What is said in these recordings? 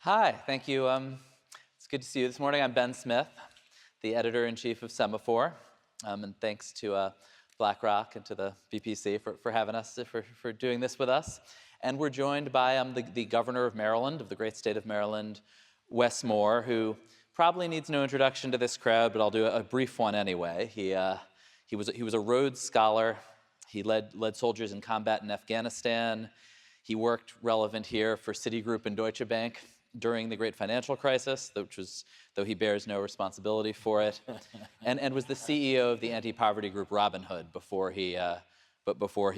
Hi, thank you. It's good to see you this morning. I'm Ben Smith, the editor-in-chief of Semafor, and thanks to BlackRock and to the BPC for having us, for doing this with us. And we're joined by the governor of Maryland, of the great state of Maryland, Wes Moore, who probably needs no introduction to this crowd, but I'll do a brief one anyway. He was a Rhodes Scholar. He led soldiers in combat in Afghanistan. He worked relevant here for Citigroup and Deutsche Bank during the great financial crisis, though he bears no responsibility for it, and was the CEO of the anti-poverty group Robin Hood before he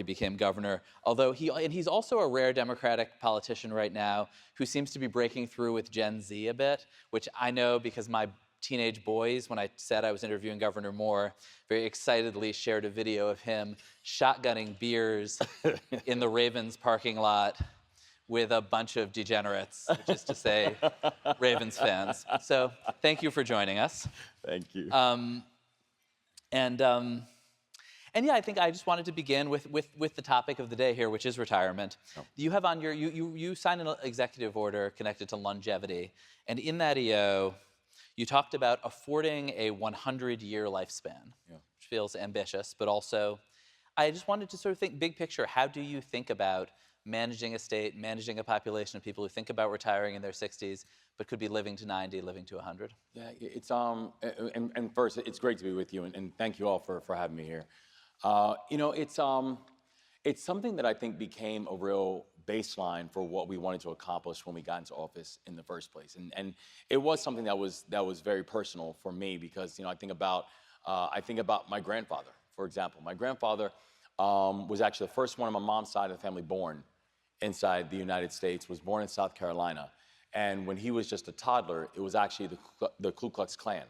became governor. Although he's also a rare Democratic politician right now who seems to be breaking through with Gen Z a bit, which I know because my teenage boys, when I said I was interviewing Governor Moore, very excitedly shared a video of him shotgunning beers in the Ravens parking lot with a bunch of degenerates, which is to say, Ravens fans. So thank you for joining us. Thank you. And yeah, I think I just wanted to begin with the topic of the day here, which is retirement. Oh. You have on you signed an executive order connected to longevity, and in that EO, you talked about affording a 100-year lifespan, which feels ambitious, but also, I just wanted to sort of think big picture. How do you think about managing a state, managing a population of people who think about retiring in their 60s, but could be living to 90, living to 100? Yeah, it's and first, it's great to be with you, and thank you all for having me here. It's something that I think became a real baseline for what we wanted to accomplish when we got into office in the first place, and it was something that was very personal for me because I think about my grandfather, for example. My grandfather was actually the first one on my mom's side of the family born inside the United States, was born in South Carolina. And when he was just a toddler, it was actually the Ku Klux Klan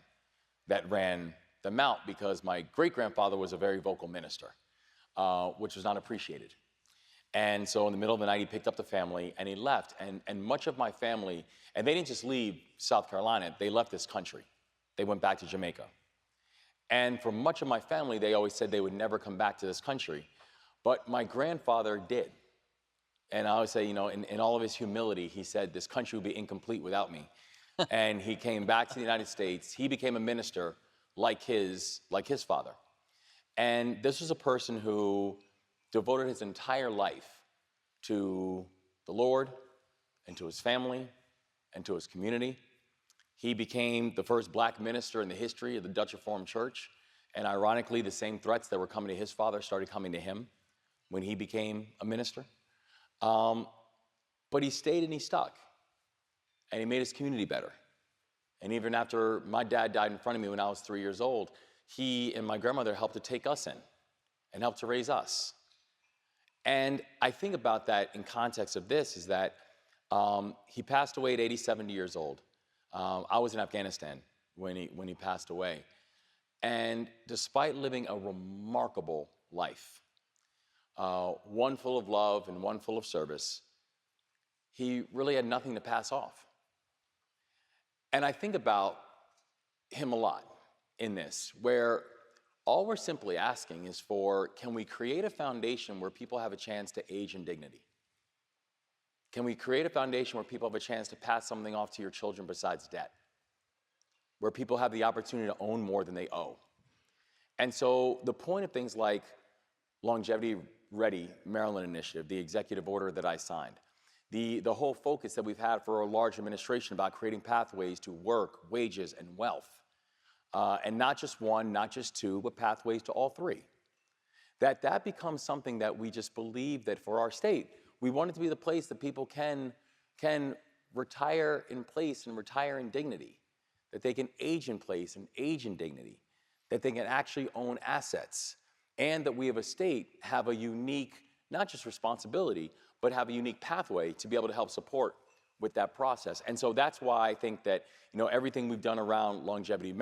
that ran them out because my great-grandfather was a very vocal minister, which was not appreciated. And so in the middle of the night, he picked up the family and he left. And much of my family, and they didn't just leave South Carolina, they left this country. They went back to Jamaica. And for much of my family, they always said they would never come back to this country. But my grandfather did. And I always say, in all of his humility, he said, this country would be incomplete without me. And he came back to the United States. He became a minister like his father. And this was a person who devoted his entire life to the Lord and to his family and to his community. He became the first black minister in the history of the Dutch Reformed Church. And ironically, the same threats that were coming to his father started coming to him when he became a minister. But he stayed and he stuck. And he made his community better. And even after my dad died in front of me when I was 3 years old, he and my grandmother helped to take us in and helped to raise us. And I think about that in context of this is that he passed away at 87 years old. I was in Afghanistan when he passed away. And despite living a remarkable life, one full of love and one full of service, he really had nothing to pass off. And I think about him a lot in this, where all we're simply asking is can we create a foundation where people have a chance to age in dignity? Can we create a foundation where people have a chance to pass something off to your children besides debt? Where people have the opportunity to own more than they owe? And so the point of things like Longevity Ready Maryland Initiative, the executive order that I signed, the whole focus that we've had for a large administration about creating pathways to work, wages, and wealth, and not just one, not just two, but pathways to all three, that becomes something that we just believe that for our state, we want it to be the place that people can retire in place and retire in dignity, that they can age in place and age in dignity, that they can actually own assets, and that we as a state have a unique, not just responsibility, but have a unique pathway to be able to help support with that process. And so that's why I think that everything we've done around Longevity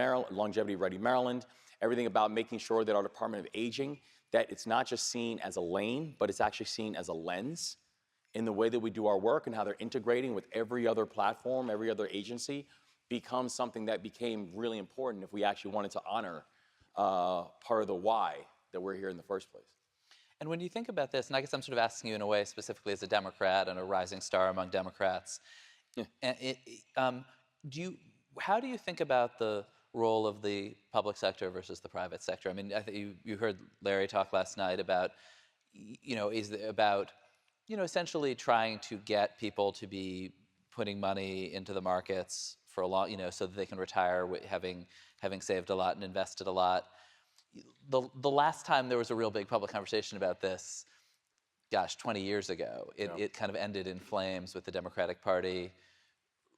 Ready Maryland, everything about making sure that our Department of Aging, that it's not just seen as a lane, but it's actually seen as a lens in the way that we do our work and how they're integrating with every other platform, every other agency, becomes something that became really important if we actually wanted to honor part of the why that we're here in the first place. And when you think about this, and I guess I'm sort of asking you in a way specifically as a Democrat and a rising star among Democrats, And how do you think about the role of the public sector versus the private sector? I mean, I think you heard Larry talk last night about, essentially trying to get people to be putting money into the markets for a long, so that they can retire having saved a lot and invested a lot. The last time there was a real big public conversation about this, gosh, 20 years ago, it kind of ended in flames with the Democratic Party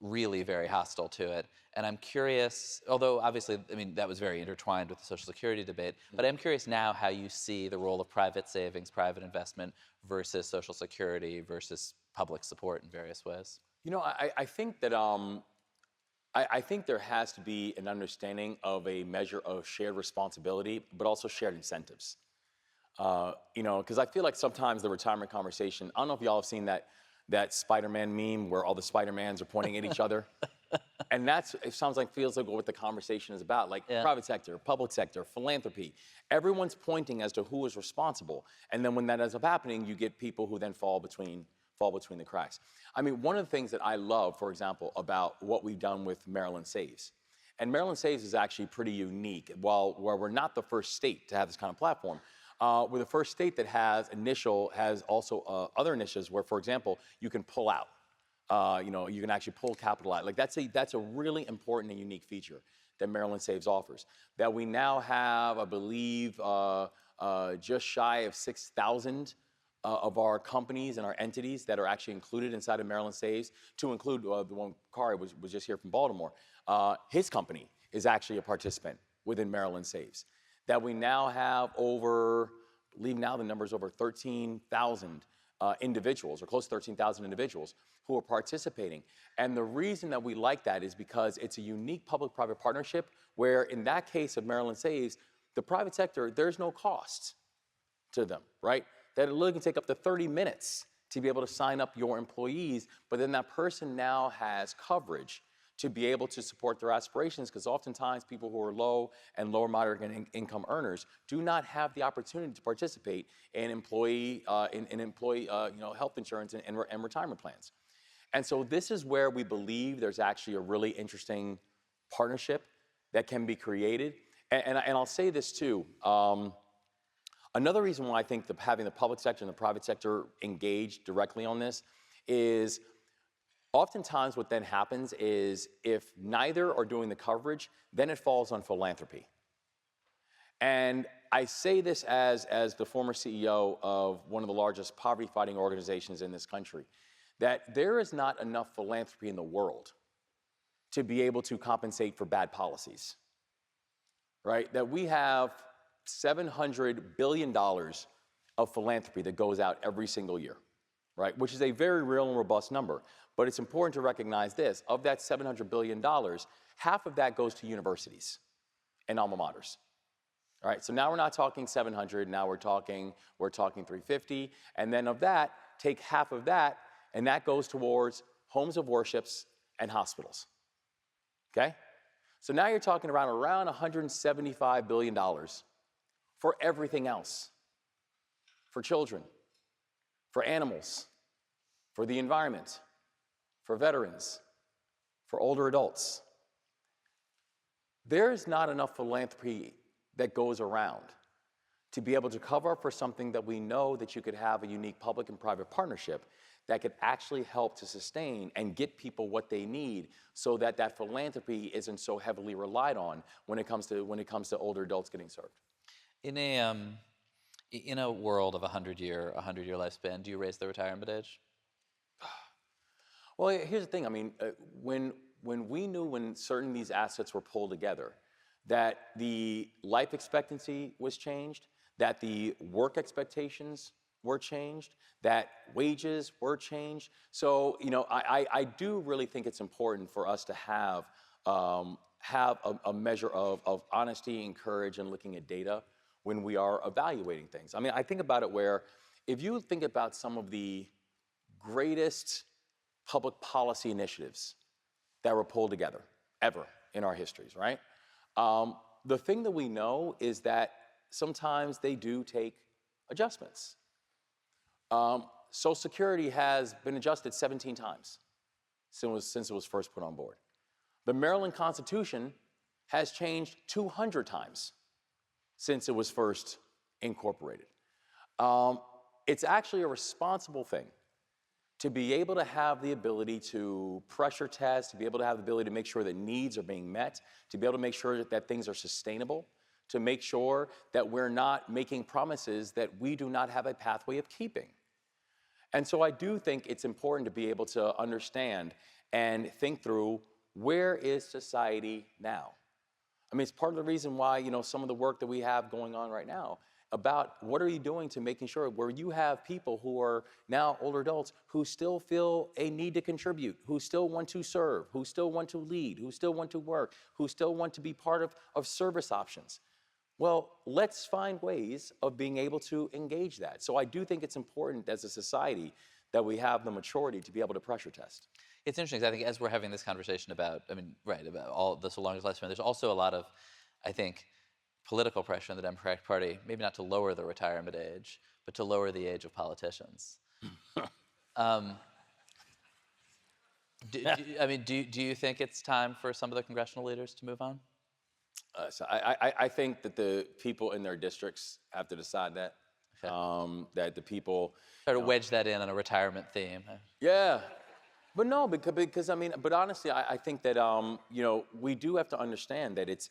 really very hostile to it. And I'm curious, although obviously, I mean, that was very intertwined with the Social Security debate, but I'm curious now how you see the role of private savings, private investment versus Social Security versus public support in various ways. I think that I think there has to be an understanding of a measure of shared responsibility, but also shared incentives. Because I feel like sometimes the retirement conversation, I don't know if y'all have seen that Spider-Man meme where all the Spider-Mans are pointing at each other. And feels like what the conversation is about, like private sector, public sector, philanthropy. Everyone's pointing as to who is responsible. And then when that ends up happening, you get people who then fall between the cracks. I mean, one of the things that I love, for example, about what we've done with Maryland Saves, and Maryland Saves is actually pretty unique. While we're not the first state to have this kind of platform, we're the first state that has also other initiatives where, for example, you can pull out. You can actually pull capital out. Like that's a really important and unique feature that Maryland Saves offers. That we now have, I believe, just shy of 6,000 of our companies and our entities that are actually included inside of Maryland Saves, to include the one Kari was just here from Baltimore. His company is actually a participant within Maryland Saves. That we now have over, I believe now the number is over 13,000 individuals, or close to 13,000 individuals who are participating. And the reason that we like that is because it's a unique public-private partnership where, in that case of Maryland Saves, the private sector, there's no cost to them, right? That it literally can take up to 30 minutes to be able to sign up your employees, but then that person now has coverage to be able to support their aspirations, because oftentimes people who are low and lower moderate income earners do not have the opportunity to participate in employee health insurance and retirement plans. And so this is where we believe there's actually a really interesting partnership that can be created. And I'll say this too. Another reason why I think having the public sector and the private sector engaged directly on this is oftentimes what then happens is if neither are doing the coverage, then it falls on philanthropy. And I say this as the former CEO of one of the largest poverty-fighting organizations in this country, that there is not enough philanthropy in the world to be able to compensate for bad policies, right? That we have $700 billion of philanthropy that goes out every single year, right? Which is a very real and robust number. But it's important to recognize this. Of that $700 billion, half of that goes to universities and alma maters. All right, so now we're not talking 700, now we're talking 350. And then of that, take half of that, and that goes towards homes of worships and hospitals. Okay? So now you're talking around $175 billion for everything else. For children, for animals, for the environment, for veterans, for older adults. There is not enough philanthropy that goes around to be able to cover up for something that we know that you could have a unique public and private partnership that could actually help to sustain and get people what they need, so that that philanthropy isn't so heavily relied on when it comes to older adults getting served. In a world of a 100-year lifespan, do you raise the retirement age? Well, here's the thing. I mean, when we knew when certain these assets were pulled together, that the life expectancy was changed, that the work expectations were changed, that wages were changed. So, I do really think it's important for us to have a measure of honesty and courage in looking at data when we are evaluating things. I mean, I think about it where, if you think about some of the greatest public policy initiatives that were pulled together ever in our histories, right? The thing that we know is that sometimes they do take adjustments. Social Security has been adjusted 17 times since it was first put on board. The Maryland Constitution has changed 200 times since it was first incorporated. It's actually a responsible thing to be able to have the ability to pressure test, to be able to have the ability to make sure that needs are being met, to be able to make sure that things are sustainable, to make sure that we're not making promises that we do not have a pathway of keeping. And so I do think it's important to be able to understand and think through, where is society now? I mean, it's part of the reason why, some of the work that we have going on right now about what are you doing to making sure where you have people who are now older adults who still feel a need to contribute, who still want to serve, who still want to lead, who still want to work, who still want to be part of service options. Well, let's find ways of being able to engage that. So I do think it's important as a society that we have the maturity to be able to pressure test. It's interesting, 'cause I think as we're having this conversation about, about all this along this lifespan, there's also a lot of, I think, political pressure in the Democratic Party, maybe not to lower the retirement age, but to lower the age of politicians. Do you think it's time for some of the congressional leaders to move on? So I think that the people in their districts have to decide that. Okay. That the people Try to wedge that in on a retirement theme. Yeah, but no, because but honestly, I think that we do have to understand that it's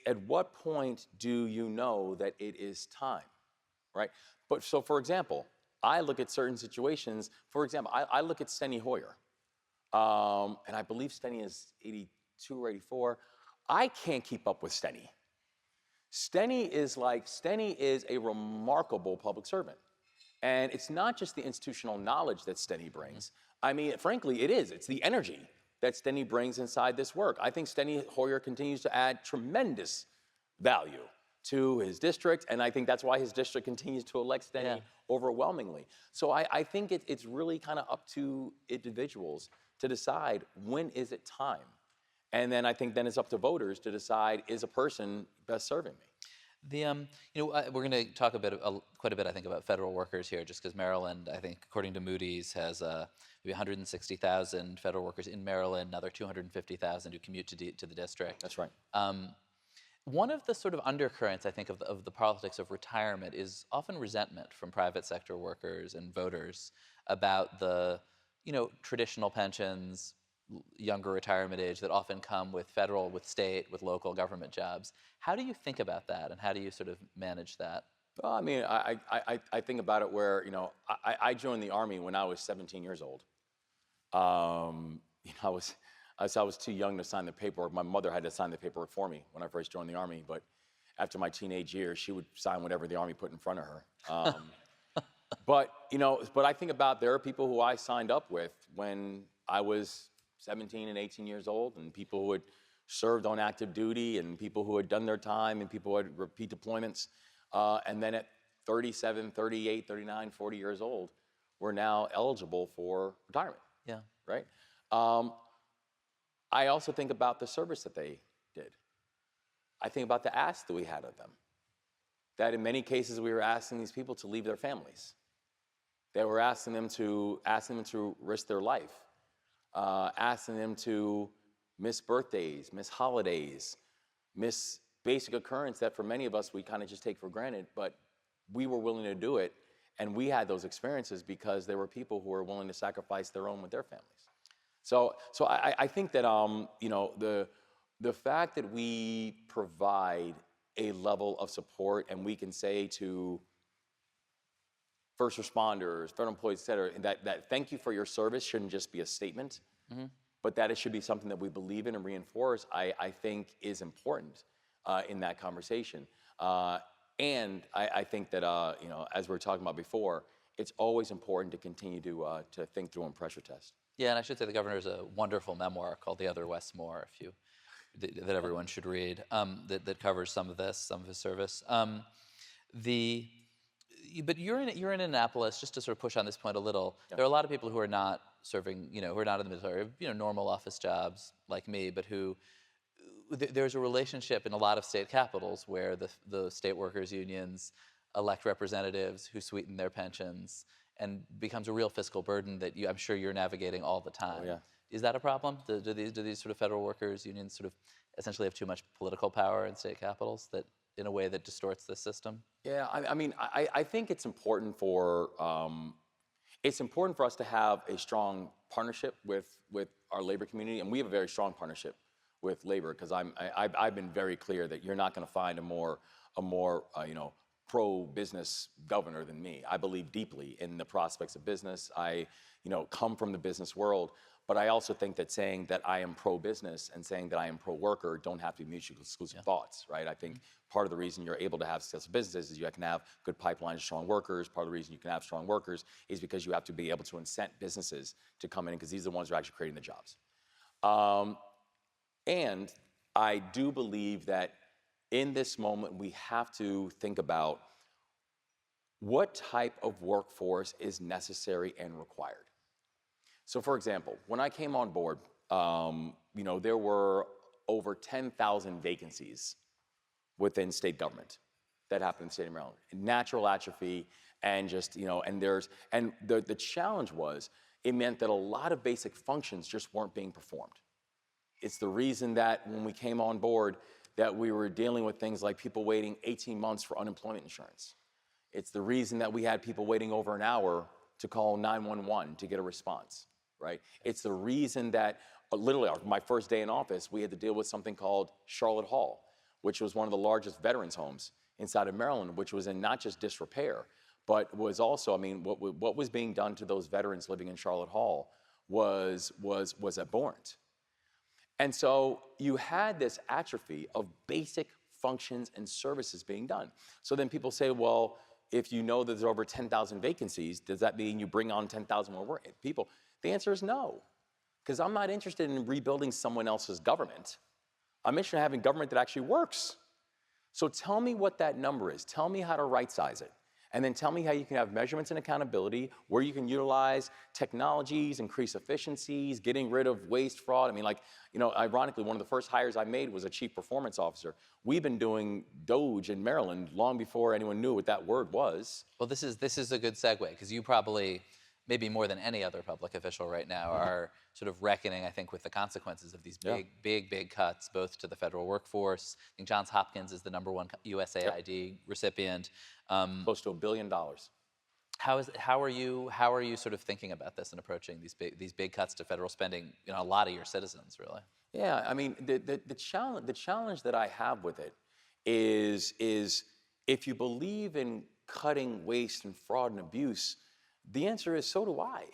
at what point do you know that it is time, right? But so, for example, I look at certain situations. For example, I look at Steny Hoyer, and I believe Steny is 82 or 84. I can't keep up with Steny. Steny is a remarkable public servant. And it's not just the institutional knowledge that Steny brings. I mean, frankly, it is. It's the energy that Steny brings inside this work. I think Steny Hoyer continues to add tremendous value to his district, and I think that's why his district continues to elect Steny overwhelmingly. So I think it's really kind of up to individuals to decide, when is it time? And then I think then it's up to voters to decide, is a person best serving me? We're going to talk quite a bit, I think, about federal workers here, just because Maryland, I think, according to Moody's, has maybe 160,000 federal workers in Maryland, another 250,000 who commute to the district. That's right. One of the sort of undercurrents, I think, of the politics of retirement is often resentment from private sector workers and voters about the, traditional pensions, younger retirement age that often come with federal, with state, with local government jobs. How do you think about that, and how do you sort of manage that? Well, I mean, I think about it where, I joined the Army when I was 17 years old. I was too young to sign the paperwork. My mother had to sign the paperwork for me when I first joined the Army, but after my teenage years, she would sign whatever the Army put in front of her. But I think about, there are people who I signed up with when I was 17 and 18 years old, and people who had served on active duty, and people who had done their time, and people who had repeat deployments. And then at 37, 38, 39, 40 years old, were now eligible for retirement. Yeah. Right? I also think about the service that they did. I think about the ask that we had of them. That in many cases we were asking these people to leave their families. That we're asking them to risk their life. Asking them to miss birthdays, miss holidays, miss basic occurrence that for many of us we kind of just take for granted, but we were willing to do it, and we had those experiences because there were people who were willing to sacrifice their own with their families. So I think that the fact that we provide a level of support, and we can say to first responders, federal employees, et cetera, that thank you for your service shouldn't just be a statement, but that it should be something that we believe in and reinforce, I think is important in that conversation. And I think that, as we were talking about before, it's always important to continue to think through and pressure test. Yeah, and I should say the governor has a wonderful memoir called The Other Wes Moore, that everyone should read, that covers some of this, some of his service. But you're in Annapolis, just to sort of push on this point a little. Yeah. There are a lot of people who are not serving, who are not in the military, normal office jobs like me, but who there's a relationship in a lot of state capitals where the state workers' unions elect representatives who sweeten their pensions, and becomes a real fiscal burden that I'm sure you're navigating all the time. Oh, yeah. Is that a problem? Do these sort of federal workers unions sort of essentially have too much political power in state capitals that in a way that distorts the system? Yeah, I mean, I think it's important for us to have a strong partnership with our labor community, and we have a very strong partnership with labor because I've been very clear that you're not going to find a more pro-business governor than me. I believe deeply in the prospects of business. I come from the business world, but I also think that saying that I am pro-business and saying that I am pro-worker don't have to be mutually exclusive thoughts, right? I think part of the reason you're able to have successful businesses is you can have good pipelines of strong workers. Part of the reason you can have strong workers is because you have to be able to incent businesses to come in because these are the ones who are actually creating the jobs. And I do believe that in this moment, we have to think about what type of workforce is necessary and required. So for example, when I came on board, there were over 10,000 vacancies within state government that happened in the state of Maryland. Natural atrophy and just, the challenge was, it meant that a lot of basic functions just weren't being performed. It's the reason that when we came on board, that we were dealing with things like people waiting 18 months for unemployment insurance. It's the reason that we had people waiting over an hour to call 911 to get a response, right? It's the reason that literally my first day in office, we had to deal with something called Charlotte Hall, which was one of the largest veterans homes inside of Maryland, which was in not just disrepair, but was also, what was being done to those veterans living in Charlotte Hall was abhorrent. And so you had this atrophy of basic functions and services being done. So then people say, well, if you know that there's over 10,000 vacancies, does that mean you bring on 10,000 more people? The answer is no, because I'm not interested in rebuilding someone else's government. I'm interested in having government that actually works. So tell me what that number is. Tell me how to right-size it. And then tell me how you can have measurements and accountability, where you can utilize technologies, increase efficiencies, getting rid of waste, fraud. Ironically, one of the first hires I made was a chief performance officer. We've been doing Doge in Maryland long before anyone knew what that word was. Well, this is a good segue, because you probably, maybe more than any other public official right now, are sort of reckoning, I think, with the consequences of these big cuts, both to the federal workforce. I think Johns Hopkins is the #1 USAID recipient. Close to $1 billion. How are you sort of thinking about this and approaching these big cuts to federal spending? A lot of your citizens, really. Yeah, the challenge that I have with it is if you believe in cutting waste and fraud and abuse, the answer is so do I.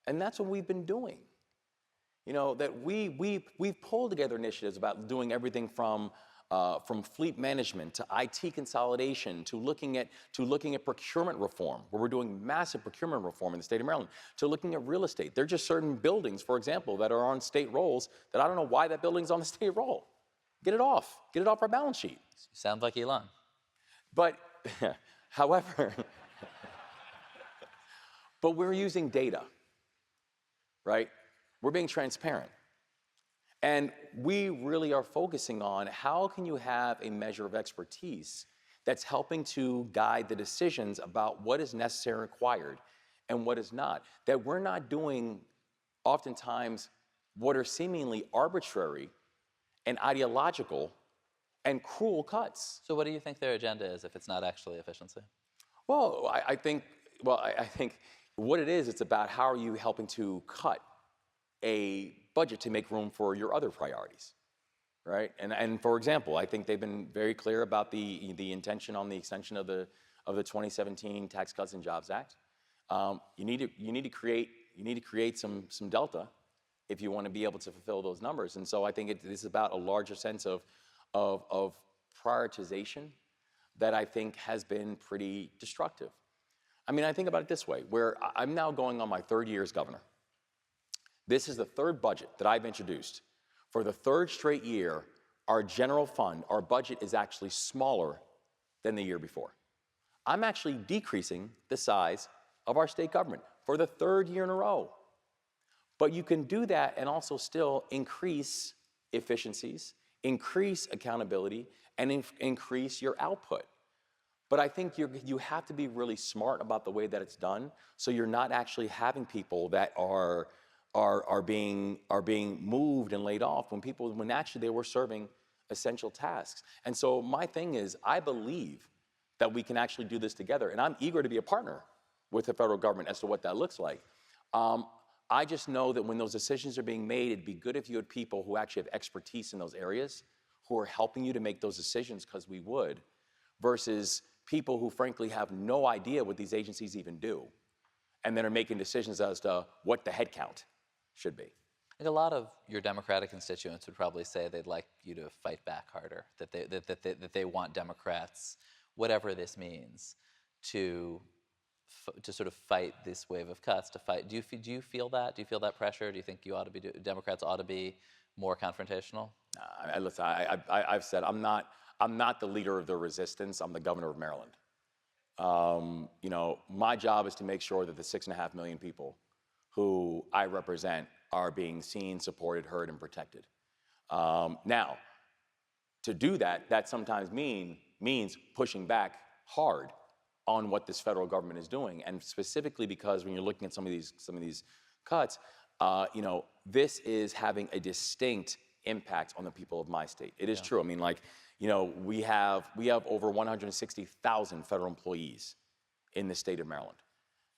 And that's what we've been doing. That we've pulled together initiatives about doing everything from fleet management to IT consolidation to looking at procurement reform, where we're doing massive procurement reform in the state of Maryland, to looking at real estate. There are just certain buildings, for example, that are on state rolls that I don't know why that building's on the state roll. Get it off our balance sheet. You sound like Elon. But, however, but we're using data, right? We're being transparent. And we really are focusing on how can you have a measure of expertise that's helping to guide the decisions about what is necessary and required and what is not. That we're not doing oftentimes what are seemingly arbitrary and ideological and cruel cuts. So what do you think their agenda is if it's not actually efficiency? Well, I think what it is, it's about how are you helping to cut a budget to make room for your other priorities, right? And for example, I think they've been very clear about the intention on the extension of the 2017 Tax Cuts and Jobs Act. You need to create some delta if you want to be able to fulfill those numbers. And so I think it is about a larger sense of prioritization that I think has been pretty destructive. I think about it this way, where I'm now going on my 3rd year as governor. This is the 3rd budget that I've introduced. For the 3rd straight year, our general fund, our budget is actually smaller than the year before. I'm actually decreasing the size of our state government for the 3rd year in a row. But you can do that and also still increase efficiencies, increase accountability, and increase your output. But I think you have to be really smart about the way that it's done, so you're not actually having people that are are being moved and laid off when actually they were serving essential tasks. And so my thing is, I believe that we can actually do this together, and I'm eager to be a partner with the federal government as to what that looks like. I just know that when those decisions are being made, it'd be good if you had people who actually have expertise in those areas, who are helping you to make those decisions, because we would, versus people who frankly have no idea what these agencies even do, and then are making decisions as to what the head count should be. I think a lot of your Democratic constituents would probably say they'd like you to fight back harder, that they want Democrats, whatever this means, to sort of fight this wave of cuts, to fight. Do you feel that? Do you feel that pressure? Do you think Democrats ought to be more confrontational? Listen, I've said I'm not the leader of the resistance. I'm the governor of Maryland. My job is to make sure that the 6.5 million people who I represent are being seen, supported, heard, and protected. Now, to do that, that sometimes means pushing back hard on what this federal government is doing, and specifically because when you're looking at some of these cuts, this is having a distinct impact on the people of my state. It is true. I mean, we have over 160,000 federal employees in the state of Maryland.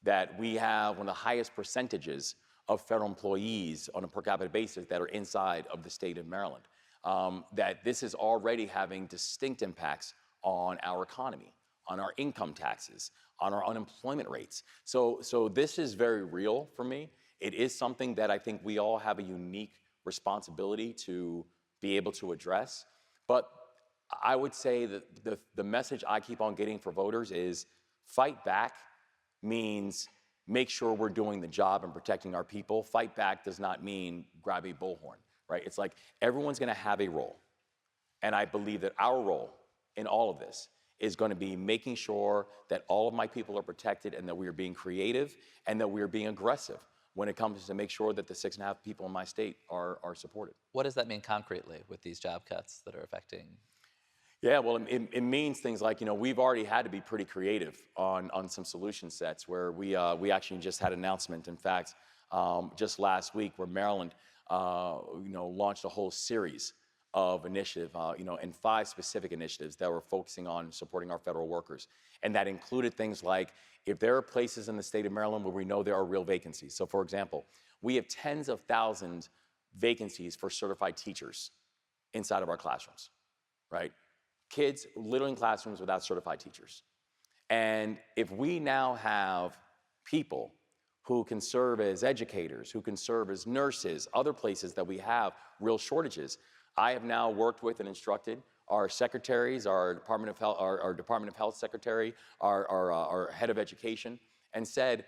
That we have one of the highest percentages of federal employees on a per capita basis that are inside of the state of Maryland. That this is already having distinct impacts on our economy, on our income taxes, on our unemployment rates. So this is very real for me. It is something that I think we all have a unique responsibility to be able to address. But I would say that the message I keep on getting for voters is fight back means make sure we're doing the job and protecting our people. Fight back does not mean grab a bullhorn, right? It's like everyone's gonna have a role. And I believe that our role in all of this is going to be making sure that all of my people are protected, and that we are being creative, and that we are being aggressive when it comes to make sure that the 6.5 people in my state are supported. What does that mean concretely with these job cuts that are affecting? Yeah, well, it means things like, we've already had to be pretty creative on some solution sets where we actually just had an announcement, in fact, just last week, where Maryland, launched a whole series of initiative, and 5 specific initiatives that were focusing on supporting our federal workers. And that included things like, if there are places in the state of Maryland where we know there are real vacancies. So for example, we have tens of thousands vacancies for certified teachers inside of our classrooms, right? Kids literally in classrooms without certified teachers. And if we now have people who can serve as educators, who can serve as nurses, other places that we have real shortages, I have now worked with and instructed our secretaries, our Department of Health, our Department of Health secretary, our head of education, and said,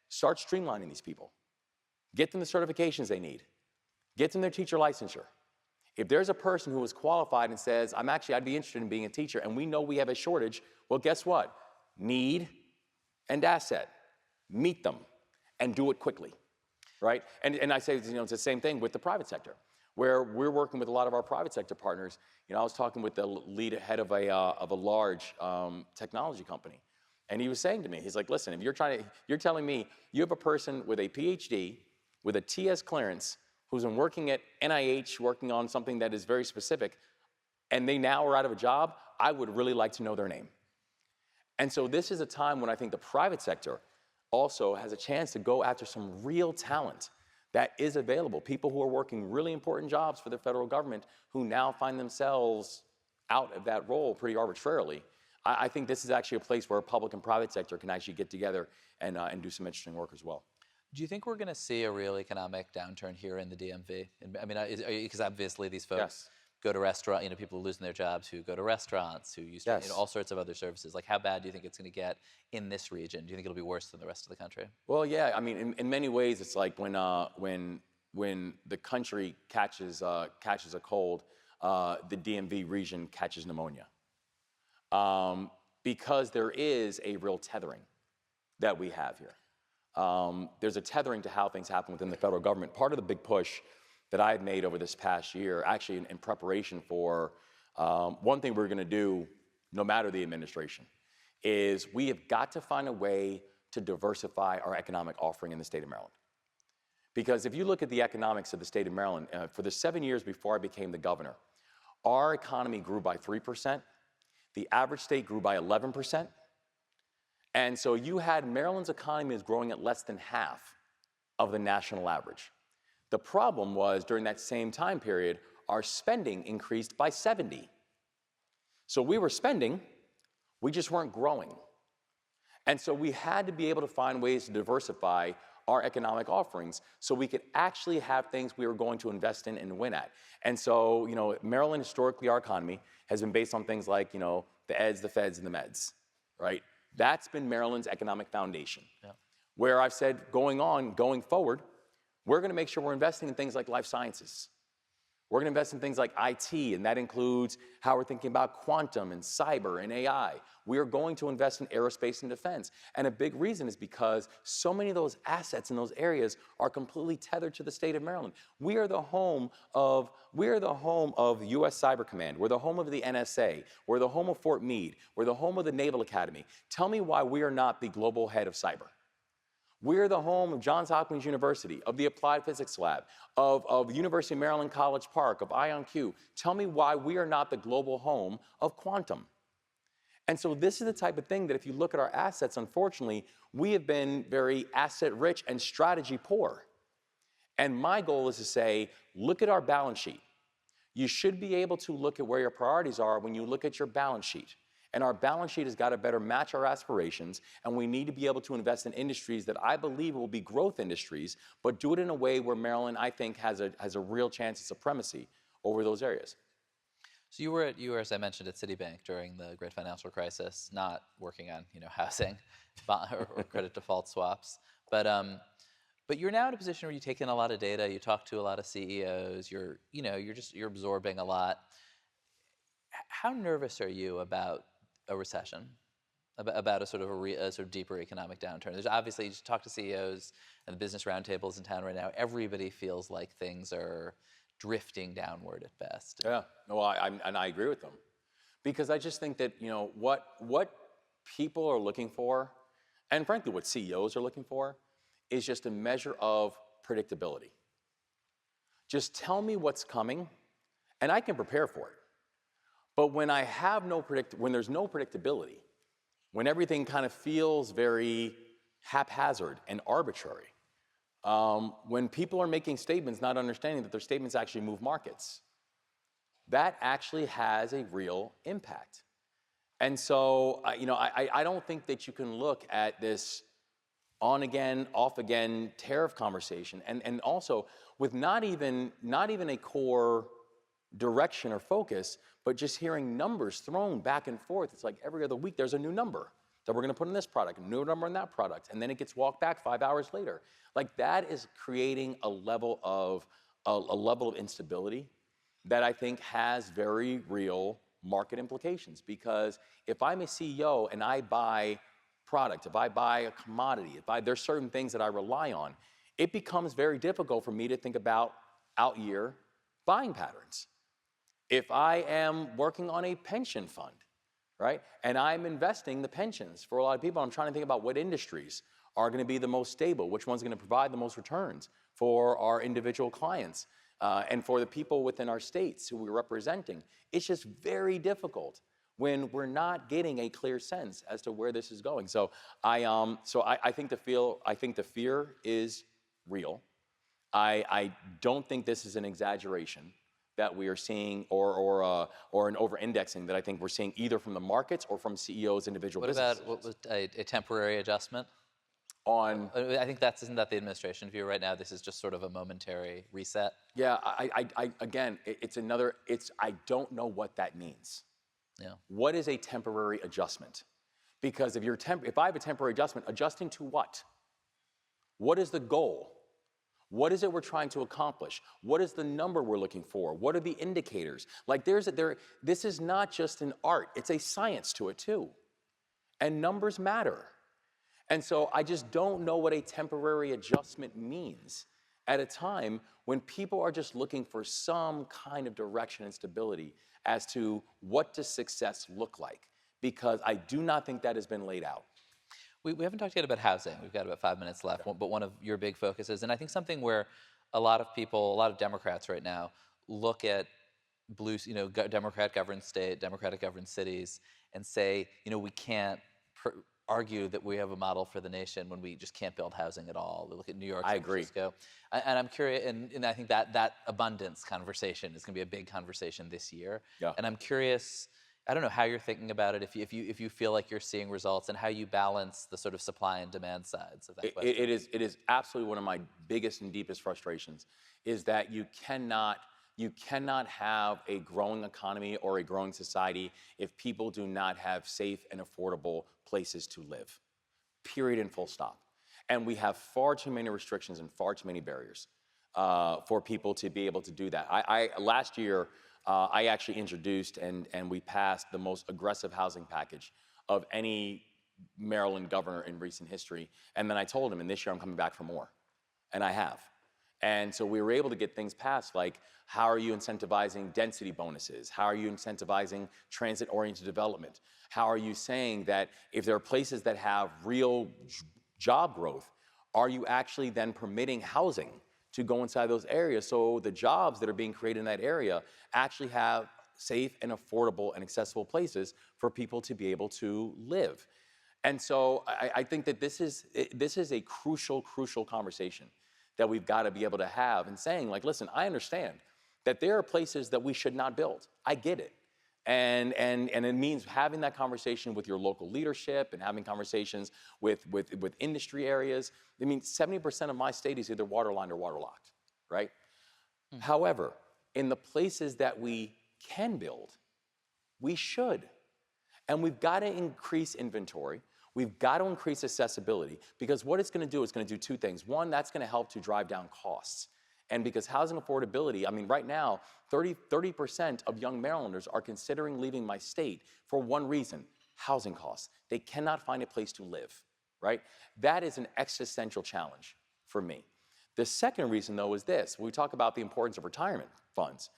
start streamlining these people. Get them the certifications they need. Get them their teacher licensure. If there's a person who is qualified and says, I'd be interested in being a teacher, and we know we have a shortage, well, guess what? Need and asset. Meet them and do it quickly, right? And I say, it's the same thing with the private sector, where we're working with a lot of our private sector partners. I was talking with the lead head of a large technology company, and he was saying to me, he's like, listen, if you're telling me you have a person with a PhD, with a TS clearance, who's been working at NIH, working on something that is very specific, and they now are out of a job, I would really like to know their name. And so this is a time when I think the private sector also has a chance to go after some real talent that is available, people who are working really important jobs for the federal government who now find themselves out of that role pretty arbitrarily. I think this is actually a place where public and private sector can actually get together and do some interesting work as well. Do you think we're going to see a real economic downturn here in the DMV? Because obviously these folks go to restaurants, people losing their jobs who go to restaurants, who use all sorts of other services. Like, how bad do you think it's going to get in this region? Do you think it'll be worse than the rest of the country? Well, yeah. In many ways, it's like when the country catches a cold, the DMV region catches pneumonia, because there is a real tethering that we have here. There's a tethering to how things happen within the federal government. Part of the big push that I've made over this past year, actually in preparation for one thing we're going to do, no matter the administration, is we have got to find a way to diversify our economic offering in the state of Maryland. Because if you look at the economics of the state of Maryland, for the 7 years before I became the governor, our economy grew by 3%. The average state grew by 11%. And so you had Maryland's economy is growing at less than half of the national average. The problem was during that same time period, our spending increased by 70. So we were spending, we just weren't growing. And so we had to be able to find ways to diversify our economic offerings so we could actually have things we were going to invest in and win at. And so, Maryland, historically, our economy has been based on things like, the eds, the feds, and the meds, right? That's been Maryland's economic foundation. Yeah. Where I've said, going forward, we're going to make sure we're investing in things like life sciences. We're going to invest in things like IT, and that includes how we're thinking about quantum and cyber and AI. We are going to invest in aerospace and defense. And a big reason is because so many of those assets in those areas are completely tethered to the state of Maryland. We are the home of U.S. Cyber Command. We're the home of the NSA. We're the home of Fort Meade. We're the home of the Naval Academy. Tell me why we are not the global head of cyber. We're the home of Johns Hopkins University, of the Applied Physics Lab, of University of Maryland College Park, of IonQ. Tell me why we are not the global home of quantum. And so this is the type of thing that if you look at our assets, unfortunately, we have been very asset rich and strategy poor. And my goal is to say, look at our balance sheet. You should be able to look at where your priorities are when you look at your balance sheet. And our balance sheet has got to better match our aspirations, and we need to be able to invest in industries that I believe will be growth industries, but do it in a way where Maryland, I think, has a real chance of supremacy over those areas. So you were, as I mentioned, at Citibank during the Great Financial Crisis, not working on housing or credit default swaps, but you're now in a position where you take in a lot of data, you talk to a lot of CEOs, you're absorbing a lot. How nervous are you about a recession, about a sort of deeper economic downturn? There's obviously, you just talk to CEOs and the business roundtables in town right now, everybody feels like things are drifting downward at best. Yeah, no, I agree with them. Because I just think that, what people are looking for, and frankly what CEOs are looking for, is just a measure of predictability. Just tell me what's coming, and I can prepare for it. But when when there's no predictability, when everything kind of feels very haphazard and arbitrary, when people are making statements not understanding that their statements actually move markets, that actually has a real impact. And so, I don't think that you can look at this on again, off again tariff conversation, and also with not even a core direction or focus, but just hearing numbers thrown back and forth. It's like every other week there's a new number that we're going to put in this product, a new number in that product, and then it gets walked back 5 hours later. Like that is creating a level of instability that I think has very real market implications. Because if I'm a CEO and I buy product, if I buy a commodity, there's certain things that I rely on, it becomes very difficult for me to think about out-year buying patterns. If I am working on a pension fund, right, and I'm investing the pensions for a lot of people, I'm trying to think about what industries are going to be the most stable, which one's going to provide the most returns for our individual clients and for the people within our states who we're representing. It's just very difficult when we're not getting a clear sense as to where this is going. So I think the fear is real. I don't think this is an exaggeration that we are seeing, or an over-indexing that I think we're seeing either from the markets or from CEOs, individual businesses. What was a temporary adjustment? I think isn't that the administration view right now? This is just sort of a momentary reset. Yeah, again, I don't know what that means. Yeah. What is a temporary adjustment? Because if I have a temporary adjustment, adjusting to what? What is the goal? What is it we're trying to accomplish? What is the number we're looking for? What are the indicators? Like this is not just an art, it's a science to it too. And numbers matter. And so I just don't know what a temporary adjustment means at a time when people are just looking for some kind of direction and stability as to what does success look like, because I do not think that has been laid out. We haven't talked yet about housing. We've got about 5 minutes left, but one of your big focuses, and I think something where a lot of people, a lot of Democrats right now, look at Democratic governed state, Democratic governed cities, and say, we can't argue that we have a model for the nation when we just can't build housing at all. We look at New York, I San agree. Francisco, and I'm curious, and I think that abundance conversation is going to be a big conversation this year. Yeah. And I'm curious, I don't know how you're thinking about it, if you feel like you're seeing results, and how you balance the sort of supply and demand sides of that question. It is absolutely one of my biggest and deepest frustrations, is that you cannot have a growing economy or a growing society if people do not have safe and affordable places to live, period and full stop. And we have far too many restrictions and far too many barriers for people to be able to do that. Last year, I actually introduced and we passed the most aggressive housing package of any Maryland governor in recent history. And then I told him, and this year I'm coming back for more. And I have. And so we were able to get things passed, like how are you incentivizing density bonuses? How are you incentivizing transit-oriented development? How are you saying that if there are places that have real job growth, are you actually then permitting housing to go inside those areas so the jobs that are being created in that area actually have safe and affordable and accessible places for people to be able to live? And so I think that this is a crucial conversation that we've got to be able to have, and saying, like, listen, I understand that there are places that we should not build. I get it. And it means having that conversation with your local leadership and having conversations with industry areas. I mean, 70% of my state is either waterlined or waterlocked, right? However, in the places that we can build, we should. And we've got to increase inventory. We've got to increase accessibility, because what it's going to do is going to do two things. One, that's going to help to drive down costs. And because housing affordability, I mean, right now, 30% of young Marylanders are considering leaving my state for one reason: housing costs. They cannot find a place to live, right? That is an existential challenge for me. The second reason, though, is this. We talk about the importance of retirement funds,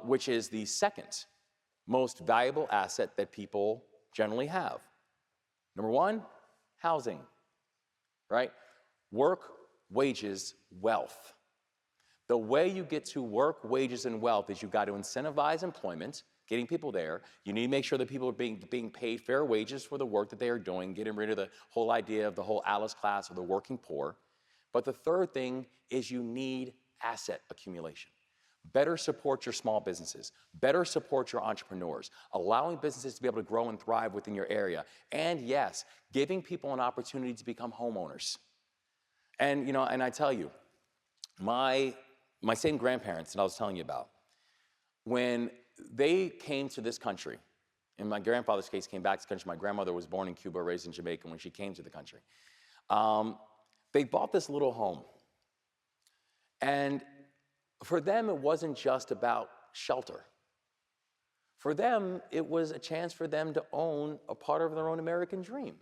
which is the second most valuable asset that people generally have. Number one, housing, right? Work, wages, wealth. The way you get to work, wages, and wealth is you've got to incentivize employment, getting people there. You need to make sure that people are being paid fair wages for the work that they are doing, getting rid of the whole idea of the whole Alice class or the working poor. But the third thing is you need asset accumulation. Better support your small businesses, better support your entrepreneurs, allowing businesses to be able to grow and thrive within your area. And yes, giving people an opportunity to become homeowners. And, and I tell you, my same grandparents that I was telling you about, when they came to this country, in my grandfather's case, came back to the country. My grandmother was born in Cuba, raised in Jamaica. When she came to the country, they bought this little home. And for them, it wasn't just about shelter. For them, it was a chance for them to own a part of their own American dream.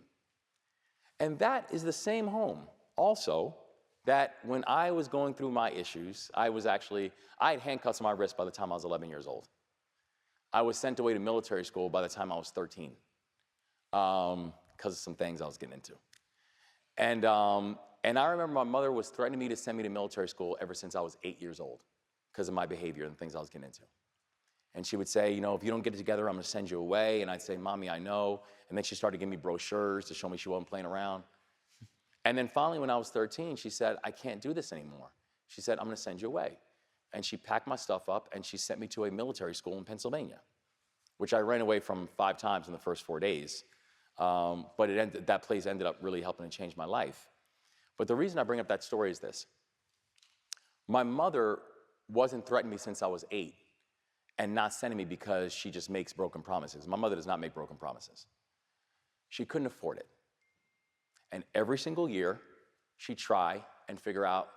And that is the same home, also, that when I was going through my issues, I had handcuffs on my wrist by the time I was 11 years old. I was sent away to military school by the time I was 13, because of some things I was getting into. And I remember my mother was threatening me to send me to military school ever since I was 8 years old, because of my behavior and things I was getting into. And she would say, if you don't get it together, I'm going to send you away. And I'd say, Mommy, I know. And then she started giving me brochures to show me she wasn't playing around. And then finally, when I was 13, she said, I can't do this anymore. She said, I'm going to send you away. And she packed my stuff up, and she sent me to a military school in Pennsylvania, which I ran away from 5 times in the first 4 days. But that place ended up really helping to change my life. But the reason I bring up that story is this. My mother wasn't threatening me since I was 8 and not sending me because she just makes broken promises. My mother does not make broken promises. She couldn't afford it. And every single year, she'd try and figure out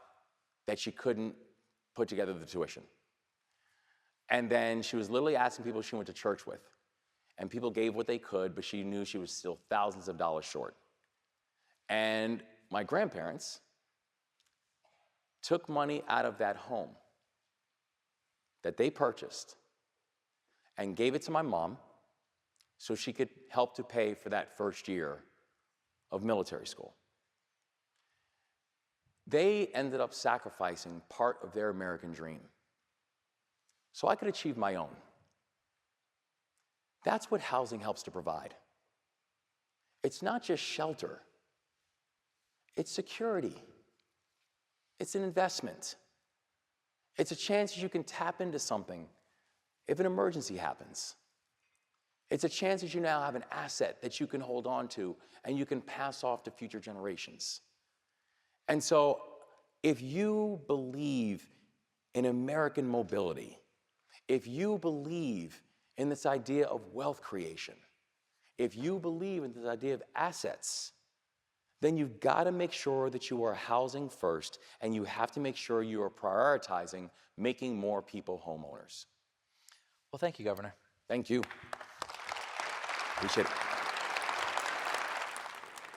that she couldn't put together the tuition. And then she was literally asking people she went to church with. And people gave what they could, but she knew she was still thousands of dollars short. And my grandparents took money out of that home that they purchased and gave it to my mom so she could help to pay for that first year of military school. They ended up sacrificing part of their American dream so I could achieve my own. That's what housing helps to provide. It's not just shelter. It's security. It's an investment. It's a chance that you can tap into something if an emergency happens. It's a chance that you now have an asset that you can hold on to and you can pass off to future generations. And so, if you believe in American mobility, if you believe in this idea of wealth creation, if you believe in this idea of assets, then you've got to make sure that you are housing first, and you have to make sure you are prioritizing making more people homeowners. Well, thank you, Governor. Thank you. Appreciate it.